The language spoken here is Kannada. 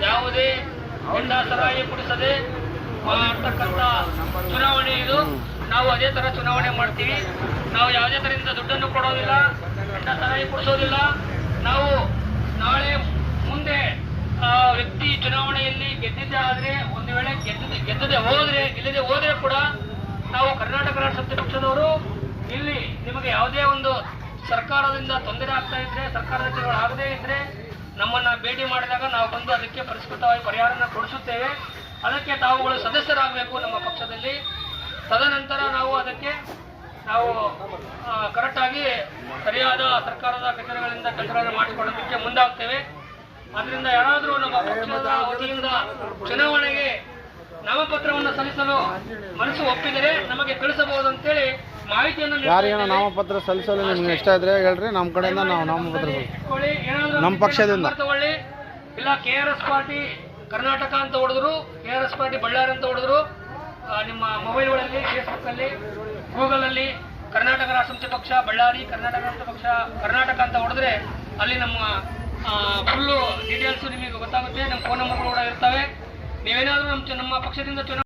ಯಾವುದೇ ಸರಾಯಿ ಕುಡಿಸದೆ ಮಾಡ್ತಕ್ಕಂಥ ಚುನಾವಣೆ ಇದು. ನಾವು ಅದೇ ತರ ಚುನಾವಣೆ ಮಾಡ್ತೀವಿ. ನಾವು ಯಾವುದೇ ತರದಿಂದ ದುಡ್ಡನ್ನು ಕೊಡೋದಿಲ್ಲ, ಸರಾಯಿ ಕುಡಿಸೋದಿಲ್ಲ. ನಾವು ನಾಳೆ ಮುಂದೆ ವ್ಯಕ್ತಿ ಚುನಾವಣೆಯಲ್ಲಿ ಗೆದ್ದಿದ್ದೆ ಆದ್ರೆ, ಒಂದು ವೇಳೆ ಗೆದ್ದದೆ ಹೋದ್ರೆ, ಗೆಲ್ಲದೆ ಹೋದ್ರೆ ಕೂಡ ನಾವು ಕರ್ನಾಟಕ ರಾಷ್ಟ್ರ ಸಮಿತಿ ಪಕ್ಷದವರು ಇಲ್ಲಿ ನಿಮಗೆ ಯಾವುದೇ ಒಂದು ಸರ್ಕಾರದಿಂದ ತೊಂದರೆ ಆಗ್ತಾ ಇದ್ರೆ, ಸರ್ಕಾರದ ಆಗದೇ ಇದ್ರೆ ನಮ್ಮನ್ನ ಭೇಟಿ ಮಾಡಿದಾಗ ನಾವು ಬಂದು ಅದಕ್ಕೆ ಪರಿಷ್ಕೃತವಾಗಿ ಪರಿಹಾರನ ಕೊಡಿಸುತ್ತೇವೆ. ಅದಕ್ಕೆ ತಾವುಗಳು ಸದಸ್ಯರಾಗಬೇಕು ನಮ್ಮ ಪಕ್ಷದಲ್ಲಿ. ತದನಂತರ ನಾವು ಅದಕ್ಕೆ ಕರೆಕ್ಟಾಗಿ ಸರಿಯಾದ ಸರ್ಕಾರದ ಕಚೇರಿಗಳಿಂದ ಕೆಲಸಗಳನ್ನು ಮಾಡಿಕೊಳ್ಳೋದಕ್ಕೆ ಮುಂದಾಗ್ತೇವೆ. ಅದರಿಂದ ಯಾರಾದರೂ ನಮ್ಮ ಪಕ್ಷದ ವತಿಯಿಂದ ಚುನಾವಣೆಗೆ ನಾಮಪತ್ರವನ್ನು ಸಲ್ಲಿಸಲು ಮನಸ್ಸು ಒಪ್ಪಿದರೆ ನಮಗೆ ತಿಳಿಸಬಹುದು ಅಂತೇಳಿ ಮಾಹಿತಿಯನ್ನು. ಯಾರಿಗೇನೋ ನಾಮಪತ್ರ ಸಲ್ಲಿಸಲು ನಿಮ್ಗೆ ಇಷ್ಟ ಇದ್ರೆ ಹೇಳ್ರಿ, ನಮ್ಮ ಕಡೆಯಿಂದ ನಾವು ನಾಮಪತ್ರ ನಮ್ಮ ಪಕ್ಷದಿಂದ ತಗೊಳ್ಳಿ. ಇಲ್ಲ KRS ಪಾರ್ಟಿ ಕರ್ನಾಟಕ ಅಂತ ಹೊಡೆದ್ರು, KRS ಪಾರ್ಟಿ ಬಳ್ಳಾರಿ ಅಂತ ಹೊಡೆದ್ರು, ನಿಮ್ಮ ಮೊಬೈಲ್ಗಳಲ್ಲಿ, ಫೇಸ್ಬುಕ್ ಅಲ್ಲಿ, ಗೂಗಲ್ ಅಲ್ಲಿ ಕರ್ನಾಟಕ ರಾಷ್ಟ್ರ ಸಮಿತಿ ಪಕ್ಷ ಬಳ್ಳಾರಿ, ಕರ್ನಾಟಕ ರಾಷ್ಟ್ರ ಪಕ್ಷ ಕರ್ನಾಟಕ ಅಂತ ಹೊಡೆದ್ರೆ ಅಲ್ಲಿ ನಮ್ಮ ಫುಲ್ಲು ಡೀಟೇಲ್ಸ್ ನಿಮಗೆ ಗೊತ್ತಾಗುತ್ತೆ. ನಮ್ಮ ಫೋನ್ ನಂಬರ್ಗಳು ಕೂಡ ಇರ್ತವೆ. ನೀವೇನಾದರೂ ನಮ್ಮ ಪಕ್ಷದಿಂದ